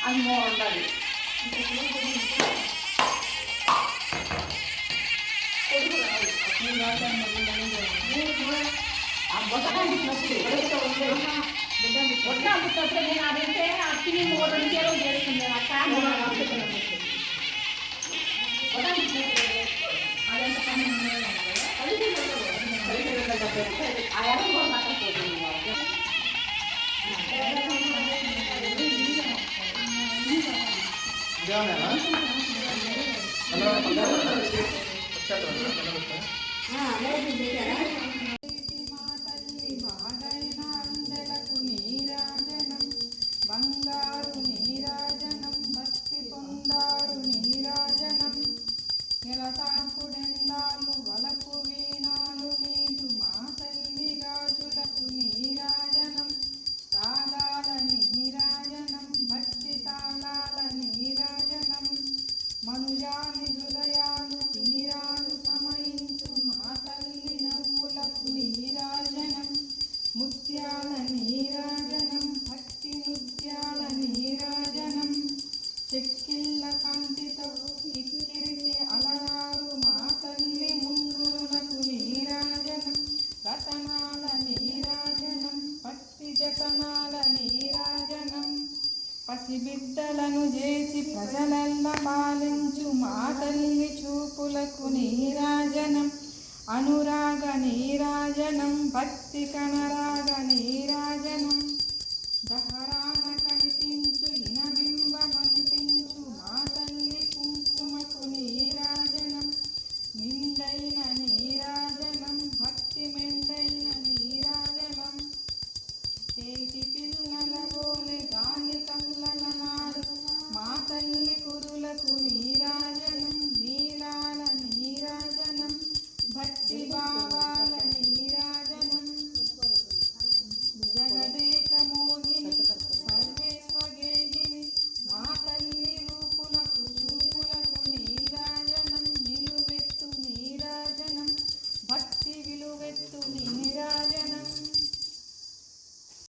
అది ఉండాలి. పుట్టినప్పుడు నేను అదైతే అతిని 3 కేజీలు చేస్తుంది అక్క బంగారు నీరాజనం భక్తి పొందారు నీరాజనం ఎలతాంపుడెందాలు వలపు వీణాలు నీటు మా తల్లి గాజులకు నీరాజనం తాళాల నీరాజనం భక్తి తాళాల నీరాజనం మనుజాని హృదయాలు తిమిరాలు సమయించు మా తల్లి నవ్వులకు నీరాజనం ముత్యాల నీరాజనం భక్తి నృత్యాల నీరాజనం చెక్కిళ్ళ కాంతితో కిక్కిరిసి అలరారు మా తల్లి ముంగురులకు నీరాజనం రతనాల నీరాజనం పత్తి జతనాల నీరాజనం పసిబిడ్డలను చేసి ప్రజలల్ల పాలించు మా తల్లి చూపులకు నీరాజనం అనురాగ నీరాజనం భక్తి కనరాగ నీరాజనం దహరాన